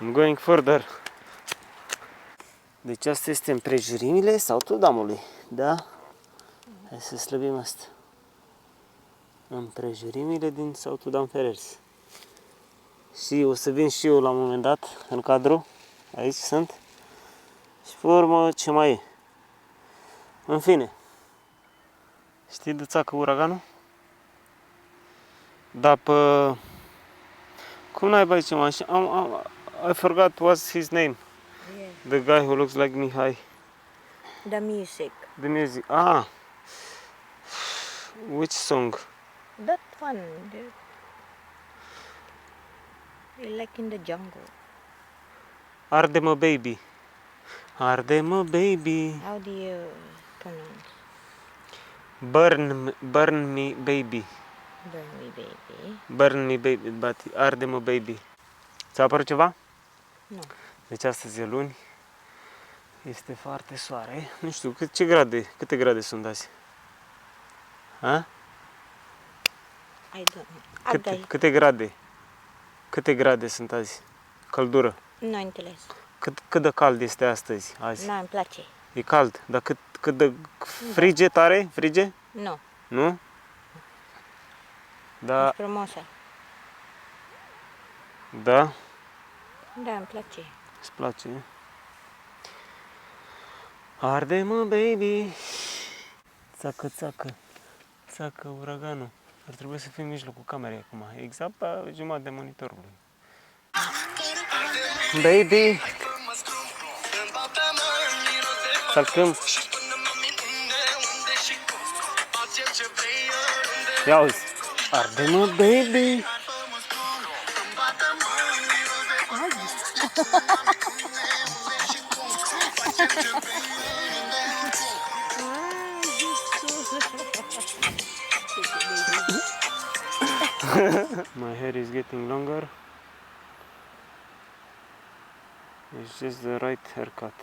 I'm going further. Deci astea este împrejurimile Sautudamului, da? Hai să slăbim asta. Împrejurimile din Sautudam Ferrers. Și o să vin și eu la un moment dat în cadru. Aici sunt. Și pe urmă ce mai e? În fine. Știi de țacă uraganul? Da, pe... Cum n-ai bai ce mașină? I forgot what's his name. Yeah. The guy who looks like Mihai. The music. The music. Ah! Which song? That one. Like in the jungle. Arde-mă baby. Arde-mă baby. How do you pronounce? Burn me baby. Burn me, baby. Burn me baby. But arde-mă baby. Ți-a apărut ceva? Nu. Deci astăzi e luni. Este foarte soare. Nu știu, câte grade sunt azi? Ha? I don't know. Câte grade? Câte grade sunt azi? Căldură. Nu înțeles. Cât de cald este astăzi, azi? Nu, îmi place. E cald, dar cât de frige tare? Frige? Nu. Nu? Da, E frumoasă. da, Da, îmi place. îți place? Arde-mă, baby! Țacă, țacă, țacă uraganul. Ar trebui să fie în mijlocul camerei acum, exact pe jumătatea monitorului. Baby! Salcăm! Ia uzi! Arde-mă, baby! My hair is getting longer. It's just the right haircut.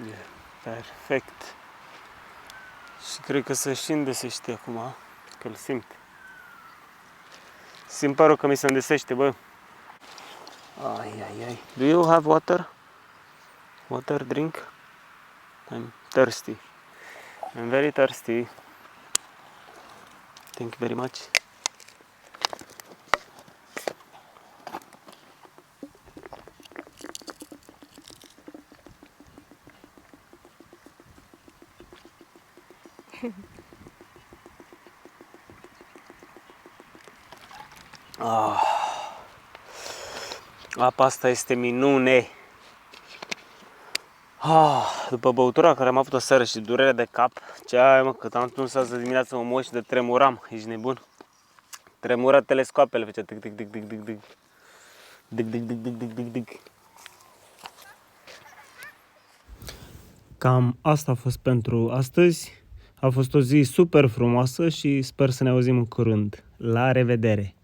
Yeah, perfect. Și cred că se și îndesește acum, că îl simt. Simt părul că mi se îndesește, bă. Ai, ai, ai. Do you have water? Water drink? I'm thirsty. I'm very thirsty. Thank you very much. Apa asta este minune. După băutura care am avut o seară și durerea de cap, ce ai mă, cât am tuns azi dimineața mă moși de tremuram, ești nebun? Tremura telescoapele, făcea tic tic tic tic tic tic. Tic tic tic tic tic tic tic. Cam asta a fost pentru astăzi. A fost o zi super frumoasă și sper să ne auzim în curând. La revedere!